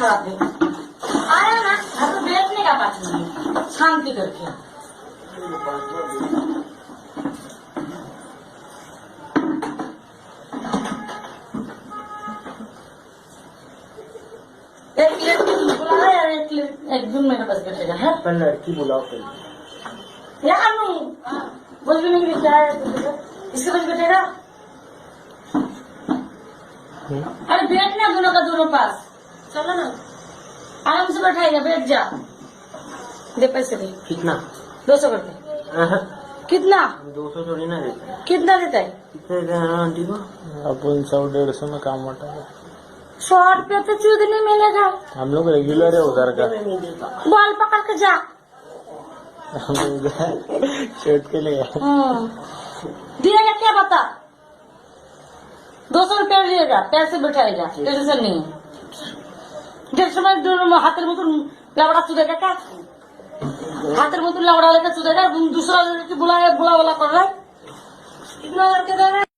खराब है। आया ना घर तो बैठने का बात नहीं है, शांति करके। एक लड़की बुला यार, एक दिन मेरे पास बैठेगा है। पर लड़की बुलाओ पहले। यार नहीं बोल भी नहीं लिखा है, इसके पास बैठेगा। अरे बैठना दोनों का दोनों पास, चलो ना आराम से बैठाएगा, बैठ जा। दे पैसे दे। कितना? 200 करते। कितना? 200 थोड़ी ना देते। कितना देता है? कितने देना है आंटी को? अपन 100-150 में काम बटा है। 100 रुपया तो चूद नहीं मिलेगा। हम लोग रेगुलर है उधर का। मैं नहीं देता। बाल पकड़ के जा। शर्ट के लिए दिएगा क्या बता? 200 रुपया दिएगा, पैसे बैठाएगा, टेंशन नहीं है। 150 में दोनों हाथेर मत लावड़ा सुधेगा क्या? हाथेर मत लावड़ा लेकर सुधेगा, दूसरा लड़की बुला कर रहा है, इतना लड़के दे रहे